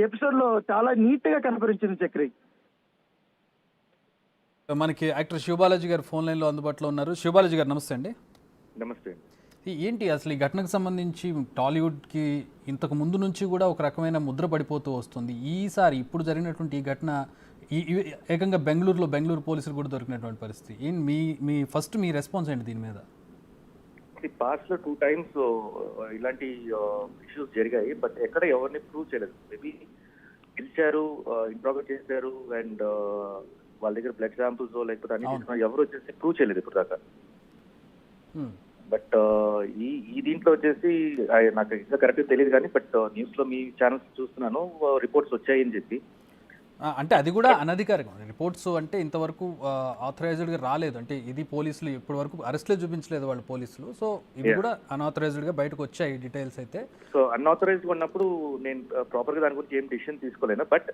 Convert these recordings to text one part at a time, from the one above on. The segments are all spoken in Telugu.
ఎపిసోడ్ లో చాలా నీట్ గా కనపరించింది చక్రి. మనకి యాక్టర్ శివబాలాజీ గారు ఫోన్ లైన్లో అందుబాటులో ఉన్నారు. శివబాలాజీ గారు నమస్తే అండి. నమస్తే. ఏంటి అసలు ఈ ఘటనకు సంబంధించి టాలీవుడ్కి ఇంతకు ముందు నుంచి కూడా ఒక రకమైన ముద్ర పడిపోతూ వస్తుంది. ఈసారి ఇప్పుడు జరిగినటువంటి ఈ ఘటన ఏకంగా బెంగళూరు పోలీసులు కూడా దొరికినటువంటి పరిస్థితి ఏంటి? మీ ఫస్ట్ మీ రెస్పాన్స్ ఏంటి దీని మీద? పాస్ట్ లో 2 times ఇలాంటి ఇష్యూస్ జరిగాయి, బట్ ఎక్కడ ఎవరిని ప్రూవ్ చేయలేదు. మేబీ పిలిచారు, ఇంట్రాగేట్ చేశారు, అండ్ వాళ్ళ దగ్గర బ్లడ్ శాంపుల్స్ లేకపోతే అన్ని తీసుకున్నారు, ఎవరు వచ్చేసి ప్రూవ్ చేయలేదు ఇప్పుడు దాకా. బట్ ఈ దీంట్లో వచ్చేసి నాకు ఇంకా కరెక్ట్ తెలియదు కానీ, బట్ న్యూస్ లో మీ ఛానల్స్ చూస్తున్నాను, రిపోర్ట్స్ వచ్చాయని చెప్పి. అంటే అది కూడా అనధికారికం రిపోర్ట్స్, అంటే ఇంతవరకు ఆథరైజ్డ్గా రాలేదు. అంటే ఇది పోలీసులు ఇప్పటి వరకు అరెస్ట్లే చూపించలేదు వాళ్ళు పోలీసులు. సో ఇవి కూడా అన్ఆథరైజ్డ్గా బయటకు వచ్చాయి డీటెయిల్స్ అయితే. సో అన్ఆథరైజ్డ్ ఉన్నప్పుడు నేను ప్రాపర్గా దాని గురించి ఏం డిసిషన్ తీసుకోలేను. But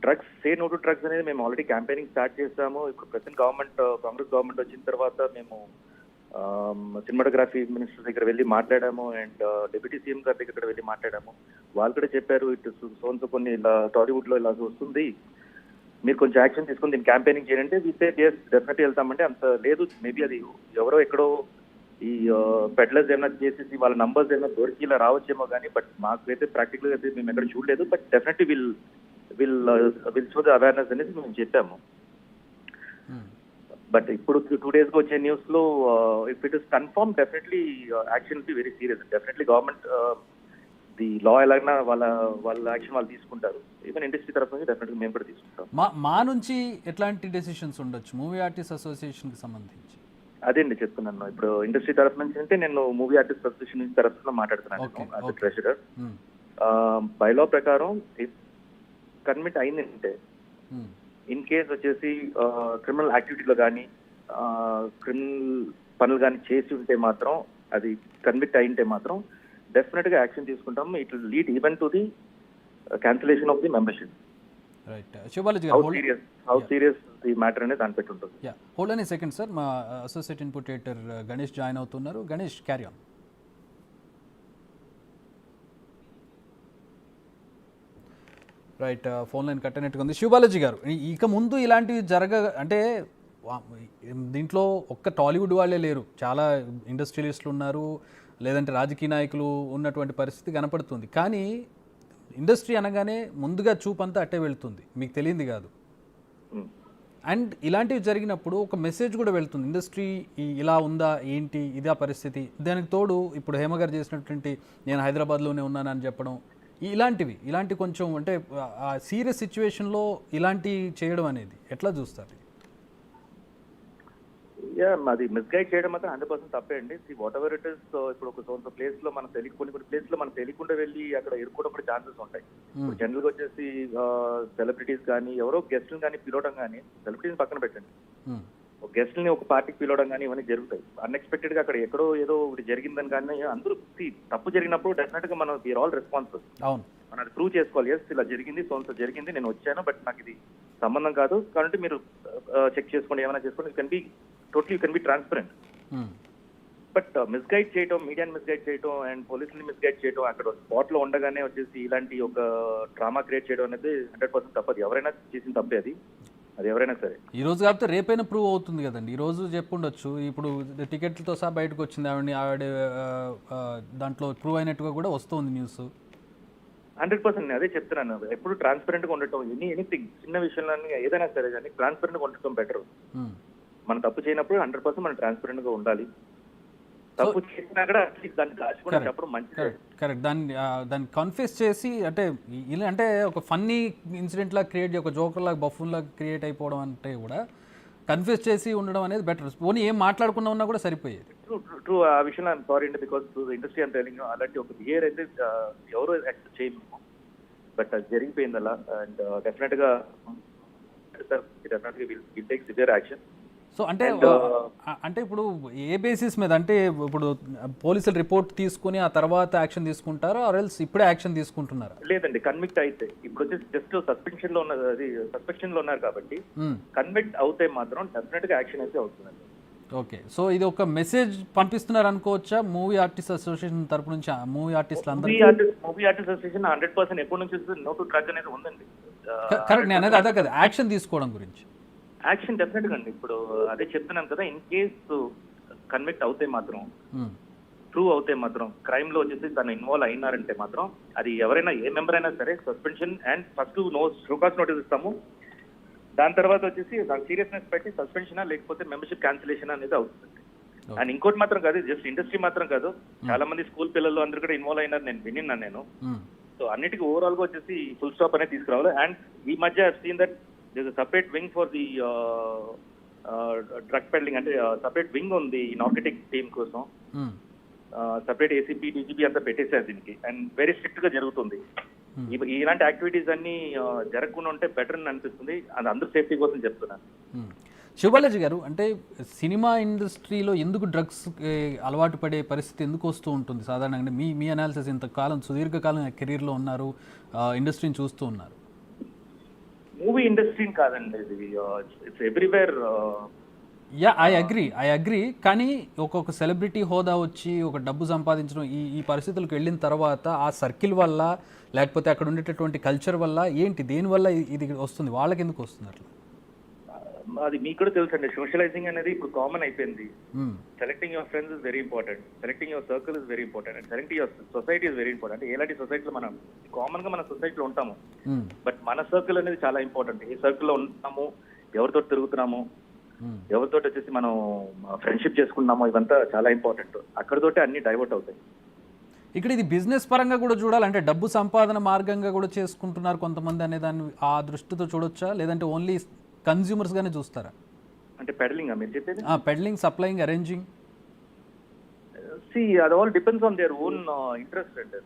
drugs, say no to drugs అనేది మేము ఆల్రెడీ క్యాంపెయినింగ్ స్టార్ట్ చేస్తాము. ఇప్పుడు ప్రెసెంట్ కాంగ్రెస్ గవర్నమెంట్ వచ్చిన తర్వాత మేము సినిమాటోగ్రఫీ మినిస్టర్ దగ్గర వెళ్ళి మాట్లాడాము, అండ్ డిప్యూటీ సీఎం గారి దగ్గర వెళ్ళి మాట్లాడాము. వాళ్ళు కూడా చెప్పారు, ఇటు సోన్స్ కొన్ని ఇలా టాలీవుడ్ లో ఇలా వస్తుంది, మీరు కొంచెం యాక్షన్ తీసుకుని దీన్ని క్యాంపెయినింగ్ చేయండి. వి సే yes డెఫినెట్లీ వెళ్తామంటే అంత లేదు. మేబీ అది ఎవరో ఎక్కడో ఈ పెడ్లర్స్ ఏమైనా చేసేసి వాళ్ళ నంబర్స్ ఏమైనా దొరికి ఇలా రావచ్చేమో కానీ, బట్ మాకైతే ప్రాక్టికల్ గా అయితే మేము ఎక్కడ చూడలేదు. But definitely will show the awareness అనేది మేము చెప్పాము. బట్ ఇప్పుడు 2 days గా వచ్చే న్యూస్ లో if it is confirm, definitely action be very serious. Definitely government the law ఎలాగైనా వాళ్ళ యాక్షన్ వాళ్ళు తీసుకుంటారు. ఈవెన్ ఇండస్ట్రీ తరఫు నుంచి డెఫినెట్గా మేము కూడా తీసుకుంటాం. మా నుంచి ఎట్లాంటి డెసిషన్స్ ఉండొచ్చు మూవీ ఆర్టిస్ట్ అసోసియేషన్ కి సంబంధించి? అదే అండి చెప్తున్నాను. ఇప్పుడు ఇండస్ట్రీ తరఫు నుంచి అంటే నేను మూవీ ఆర్టిస్ట్ అసోసియేషన్ నుంచి తరఫున మాట్లాడుతున్నాను ట్రెషరర్. బైలా ప్రకారం కన్మిట్ అయిందంటే, ఇన్ కేస్ వచ్చేసి క్రిమినల్ యాక్టివిటీలో కానీ క్రిమినల్ పనులు కానీ చేసి ఉంటే మాత్రం, అది కన్విక్ట్ అయింటే మాత్రం డెఫినెట్ గా యాక్షన్ తీసుకుంటాం. It will lead even to the cancellation of the membership. Right. Sivabalaji గారు, హౌ సీరియస్ ది మ్యాటర్ అనేది దాని పెట్టి ఉంటుంది. హోల్డ్ అనే సెకండ్ సార్, మా associate input editor Ganesh join అవుతున్నారు. Ganesh, carry on. Right, phone line cut అయినట్టుగా ఉంది. శివబాలాజీ గారు, ఇక ముందు ఇలాంటివి అంటే దీంట్లో ఒక్క టాలీవుడ్ వాళ్ళే లేరు, చాలా ఇండస్ట్రియలిస్టులు ఉన్నారు, లేదంటే రాజకీయ నాయకులు ఉన్నటువంటి పరిస్థితి కనపడుతుంది. కానీ ఇండస్ట్రీ అనగానే ముందుగా చూపంతా అట్టే వెళ్తుంది, మీకు తెలియంది కాదు. అండ్ ఇలాంటివి జరిగినప్పుడు ఒక మెసేజ్ కూడా వెళ్తుంది, ఇండస్ట్రీ ఇలా ఉందా ఏంటి, ఇదా పరిస్థితి. దానికి తోడు ఇప్పుడు హేమ గారు చేసినటువంటి నేను హైదరాబాద్లోనే ఉన్నానని చెప్పడం, ఇలాంటి కొంచెం అంటే సీరియస్ సిచ్యువేషన్లో ఇలాంటి చేయడం అనేది ఎట్లా చూస్తారు? అది మిస్గైడ్ చేయడం మాత్రం 100% తప్పే అండి. వాట్ ఎవర్ ఇట్ ఇస్, ఇప్పుడు ఒక సొంత ప్లేస్ లో మనం కొన్ని ప్లేస్ లో మనం తెలియకుండా వెళ్ళి అక్కడ ఇరుక్కోవడం కూడా ఛాన్సెస్ ఉంటాయి. ఇప్పుడు జనరల్ గా వచ్చేసి సెలబ్రిటీస్ కానీ ఎవరో గెస్ట్ని కానీ పిలవడం కానీ, సెలబ్రిటీని పక్కన పెట్టండి, గెస్ట్ ని ఒక పార్టీకి పిలవడం కానీ ఇవన్నీ జరుగుతాయి. అన్ఎక్స్పెక్టెడ్ గా అక్కడ ఎక్కడో ఏదో ఒకటి జరిగిందని కానీ అందరూ తప్పు జరిగినప్పుడు డెఫినెట్ గా మనం వీఆర్ ఆల్ రెస్పాన్సిబుల్. మనం అది ప్రూవ్ చేసుకోవాలి. ఎస్ ఇలా జరిగింది, సోన్స్ జరిగింది, నేను వచ్చాను, బట్ నాకు ఇది సంబంధం కాదు కాబట్టి మీరు చెక్ చేసుకోండి, ఏమైనా చేసుకోండి. You can be transparent. But misguide చేయటం, మీడియాని మిస్గైడ్ చేయటం అండ్ పోలీసుని మిస్గైడ్ చేయటం, అక్కడ స్పాట్ లో ఉండగానే వచ్చేసి ఇలాంటి ఒక డ్రామా క్రియేట్ చేయడం అనేది 100% తప్పదు. ఎవరైనా చేసిన తప్పే అది ఎవరైనా సరే. ఈ రోజు కాకపోతే రేపైనా ప్రూవ్ అవుతుంది కదండి. ఈ రోజు చెప్పుండొచ్చు, ఇప్పుడు టికెట్లతో సహా బయటకు వచ్చింది ఆవిడ దాంట్లో ప్రూవ్ అయినట్టుగా కూడా వస్తుంది న్యూస్. 100% అదే చెప్తున్నాను. ఎప్పుడు ట్రాన్స్పరెంట్ గా ఉండటం, ఎనీథింగ్ చిన్న విషయంలో ఏదైనా సరే కానీ ట్రాన్స్పరెంట్ గా ఉండటం బెటర్. మనం తప్పు చేయనప్పుడు 100% మనం ట్రాన్స్పరెంట్ గా ఉండాలి. తప్పు చేసినా కూడా అట్లీస్ట్ దాన్ని దాచుకుని చెప్పడం మంచిది. కరెక్ట్. దాన్ని కన్ఫ్యూస్ చేసి అంటే ఒక ఫన్నీ ఇన్సిడెంట్ లాగా క్రియేట్, ఒక జోకర్ లాగా బఫూన్ లాగా క్రియేట్ అయిపోవడం అంటే కూడా కన్ఫ్యూజ్ చేసి ఉండడం అనేది బెటర్. పోనీ ఏం మాట్లాడుకున్నా ఉన్నా కూడా సరిపోయేది. ట్రూ. ఆ విషయంలో ఐఎమ్ సారీ అండి, బికాస్ ఇండస్ట్రీ అండ్ టెలింగ్ అలాంటి ఒక బిహేవియర్ అయితే ఎవరు యాక్సెప్ట్ చేయము. బట్ అది జరిగిపోయింది అలా, అండ్ డెఫినెట్ గా will take severe action. So అంటే ఇప్పుడు ఏ బేసిస్ మీద, అంటే ఇప్పుడు పోలీసులు రిపోర్ట్ తీసుకుని ఆ తర్వాత యాక్షన్ తీసుకుంటారా, ఆర్ ఎల్స్ ఇప్పుడే యాక్షన్ తీసుకుంటున్నారా? లేదండి, కన్విక్ట్ అయితే ఇప్పుడు వచ్చేసి జస్ట్ సస్పెన్షన్ లో ఉన్నారు కాబట్టి కన్విక్ట్ అవుతే మాత్రం డెఫినెట్ గా యాక్షన్ అయితే అవుతుందండి. ఓకే, సో ఇది ఒక మెసేజ్ పంపిస్తున్నారు అనుకోవచ్చా మూవీ ఆర్టిస్ట్ అసోసియేషన్ తరపు నుంచి మూవీ ఆర్టిస్టులు అందరూ? మూవీ ఆర్టిస్ట్ అసోసియేషన్ 100% ఎప్పటి నుంచి నో టు డ్రగ్ అనేది ఉందండి. కరెక్ట్, నేను అనేది అదే కదా, యాక్షన్ తీసుకోవడం గురించి. యాక్షన్ డెఫినెట్ గా అండి. ఇప్పుడు అదే చెప్తున్నాను కదా, ఇన్ కేసు కన్విక్ట్ అవుతే మాత్రం, ప్రూవ్ అవుతే మాత్రం, క్రైమ్ లో వచ్చేసి తను ఇన్వాల్వ్ అయినారంటే మాత్రం అది ఎవరైనా ఏ మెంబర్ అయినా సరే suspension and first show cause notice ఇస్తాము. దాని తర్వాత వచ్చేసి దాని సీరియస్నెస్ పెట్టి సస్పెన్షన్ లేకపోతే మెంబర్షిప్ క్యాన్సిలేషన్ అనేది అవుతుంది. అండ్ ఇంకోటి మాత్రం కాదు, జస్ట్ ఇండస్ట్రీ మాత్రం కాదు, చాలా మంది స్కూల్ పిల్లలు అందరూ కూడా ఇన్వాల్వ్ అయినారు నేను విన్నాను నేను. సో అన్నిటికీ ఓవరాల్ గా వచ్చేసి ఫుల్ స్టాప్ అనేది తీసుకురావాలి. అండ్ ఈ మధ్య seen that this separate wing for the drug peddling, అంటే సపరేట్ వింగ్ ఉంది ఈ నార్కెటిక్ టీమ్ కోసం. సపరేట్ ఏసీపీ డీజీపీ అంతా పెట్టేశారు దీనికి. అండ్ వెరీ స్ట్రిక్ట్ గా జరుగుతుంది. ఇలాంటి యాక్టివిటీస్ అన్ని జరగకుండా ఉంటే బెటర్ అని అనిపిస్తుంది. అది అందరూ సేఫ్టీ కోసం చెప్తున్నాను. శివబాలాజీ గారు, అంటే సినిమా ఇండస్ట్రీలో ఎందుకు డ్రగ్స్ అలవాటు పడే పరిస్థితి ఎందుకు వస్తూ ఉంటుంది సాధారణంగా? మీ అనాలిసిస్, ఇంతకాలం సుదీర్ఘకాలం కెరీర్లో ఉన్నారు, ఇండస్ట్రీని చూస్తూ ఉన్నారు. మూవీ ఇండస్ట్రీని కాదండి, ఇది it's everywhere. Yeah, I agree. కానీ ఒక్కొక్క సెలబ్రిటీ హోదా వచ్చి ఒక డబ్బు సంపాదించడం ఈ పరిస్థితులకు వెళ్ళిన తర్వాత ఆ సర్కిల్ వల్ల లేకపోతే అక్కడ ఉండేటటువంటి కల్చర్ వల్ల ఏంటి, దేనివల్ల ఇది వస్తుంది, వాళ్ళకి ఎందుకు వస్తుంది అట్లా? అది మీకు కూడా తెలుసు అండి, సోషలైజింగ్ అనేది ఇప్పుడు కామన్ అయిపోయింది. Selecting your friends is very important, selecting your circle is very important, and selecting your society is very important. అంటే ఎలాంటి సొసైటీలో మనం కామన్ గా మన సొసైటీలో ఉంటాము, బట్ మన సర్కిల్ అనేది చాలా ఇంపార్టెంట్. ఏ సర్కిల్లో ఉంటున్నాము, ఎవరితో తిరుగుతున్నాము, ఎవరితో వచ్చేసి మనం ఫ్రెండ్షిప్ చేసుకున్నాము, ఇవంతా చాలా ఇంపార్టెంట్. అక్కడితోటే అన్ని డైవర్ట్ అవుతాయి. ఇక్కడ ఇది బిజినెస్ పరంగా కూడా చూడాలంటే డబ్బు సంపాదన మార్గంగా కూడా చేసుకుంటున్నారు కొంతమంది అనే దాన్ని ఆ దృష్టితో చూడొచ్చా, లేదంటే ఓన్లీ కన్స్యూమర్స్ గానే చూస్తారా? అంటే పెడలింగ్ మీరు చెప్పేది? Peddling, supplying, arranging. అది all depends on their own interest అండి.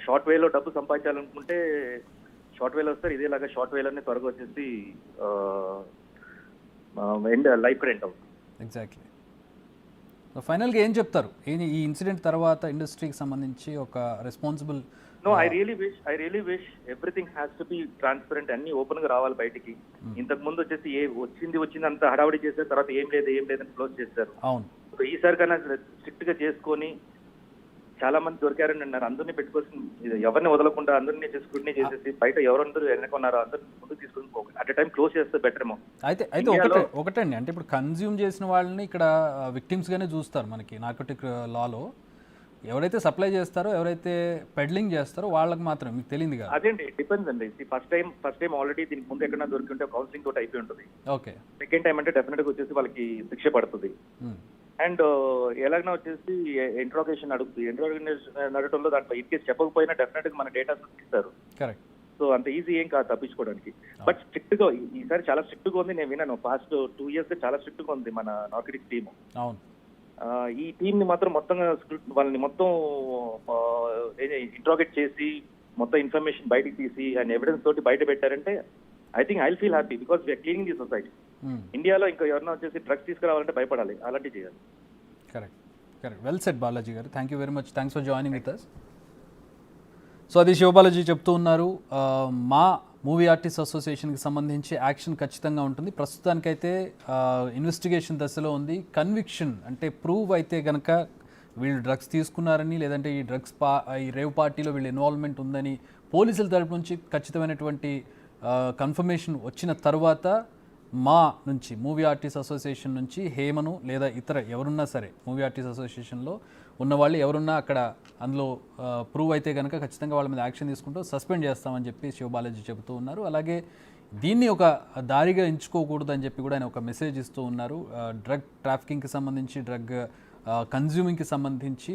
షార్ట్ వేలో డబ్బు సంపాదించాలనుకుంటే షార్ట్ వేలో వస్తారు, ఇదేలాగా షార్ట్ వేలోనే త్వరగా వచ్చేసి లైఫ్ రెంట్ అవుతుంది. ఎగ్జాక్ట్లీ. ఫైనల్గా ఏం చెప్తారు ఈ ఇన్సిడెంట్ తర్వాత ఇండస్ట్రీకి సంబంధించి ఒక responsible? No, I really wish everything has to be transparent. అన్ని ఓపెన్ గా రావాలి బయటికి. ఇంతకు ముందు వచ్చేసి వచ్చింది అంత హడావడి చేశారు, తర్వాత ఏం లేదని క్లోజ్ చేశారు. అవును. సో ఈసారి కన్నా స్ట్రిక్ట్ గా చేసుకొని, చాలా మంది దొరికారని అన్నారు, అందరినీ పెట్టుకోసం ఎవరిని వదలకుండా అందరినీ స్క్రూటినీ చేసేసి బయట ఎవరందరూ వెనకున్నారో అందరినీ ముందుకు తీసుకుని అట్ టైం క్లోజ్ చేస్తే బెటర్ ఏమో. అయితే ఒకటండి, అంటే ఇప్పుడు కన్జ్యూమ్ చేసిన వాళ్ళని ఇక్కడ విక్టిమ్స్ గానే చూస్తారు మనకి నార్కోటిక్ లాలో. ఎవరైతే సప్లై చేస్తారో, ఎవరైతే పెడ్లింగ్ చేస్తారో వాళ్ళకి మాత్రం మీకు తెలియదు కదా. అదేంటి, డిపెండ్స్ అండి. ఫస్ట్ టైం ఆల్రెడీ దీనికి ముందు ఎక్కడైనా దొరికింటే కౌన్సిలింగ్ తోటి అయిపోయి ఉంటుంది. ఓకే. సెకండ్ టైం అంటే డెఫినెట్ గా వచ్చేసి వాళ్ళకి శిక్ష పడుతుంది. అండ్ ఎలాగైనా వచ్చేసి ఇంట్రాగేషన్ అడుగుతుంది. ఇంట్రాగేషన్ అడగడంలో దాంట్లో ఇన్ కేసు చెప్పకపోయినా డెఫినెట్ గా మన డేటా ఇస్తారు. కరెక్ట్. సో అంత ఈజీ ఏం కాదు తప్పించుకోవడానికి. బట్ స్ట్రిక్ట్ గా ఈసారి చాలా స్ట్రిక్ట్ గా ఉంది. నేను విన్నాను, పాస్ట్ 2 years చాలా స్ట్రిక్ట్ గా ఉంది మన నార్కోటిక్స్ టీమ్. అవును. ఈ టీమ్ ని మాత్రం మొత్తంగా వాళ్ళని మొత్తం ఇంట్రాగేట్ చేసి మొత్తం ఇన్ఫర్మేషన్ బయటకు తీసి అండ్ ఎవిడెన్స్ తోటి బయట పెట్టారంటే I think I will feel happy because we are cleaning the society. ఇండియాలో ఇంకా ఎవరైనా వచ్చేసి డ్రగ్స్ తీసుకురావాలంటే భయపడాలి, అలాంటివి చేయాలి. కరెక్ట్. వెల్ సెడ్ బాలాజీ గారు, thank you very much, thanks for joining with us. So అది శివబాలాజీ చెప్తూ ఉన్నారు. మా మూవీ ఆర్టిస్ట్ అసోసియేషన్కి సంబంధించి యాక్షన్ ఖచ్చితంగా ఉంటుంది. ప్రస్తుతానికైతే ఇన్వెస్టిగేషన్ దశలో ఉంది. కన్విక్షన్ అంటే ప్రూవ్ అయితే కనుక వీళ్ళు డ్రగ్స్ తీసుకున్నారని, లేదంటే ఈ రేవ్ పార్టీలో వీళ్ళు ఇన్వాల్వ్మెంట్ ఉందని పోలీసుల తరపు నుంచి ఖచ్చితమైనటువంటి కన్ఫర్మేషన్ వచ్చిన తర్వాత మా నుంచి మూవీ ఆర్టిస్ట్ అసోసియేషన్ నుంచి హేమను లేదా ఇతర ఎవరున్నా సరే మూవీ ఆర్టిస్ట్ అసోసియేషన్లో ఉన్నవాళ్ళు ఎవరున్నా అక్కడ అందులో ప్రూవ్ అయితే కనుక ఖచ్చితంగా వాళ్ళ మీద యాక్షన్ తీసుకుంటూ సస్పెండ్ చేస్తామని చెప్పి శివబాలాజీ చెబుతూ ఉన్నారు. అలాగే దీన్ని ఒక దారిగా ఎంచుకోకూడదు అని చెప్పి కూడా ఆయన ఒక మెసేజ్ ఇస్తూ ఉన్నారు. డ్రగ్ ట్రాఫికింగ్కి సంబంధించి, డ్రగ్ కన్జ్యూమింగ్కి సంబంధించి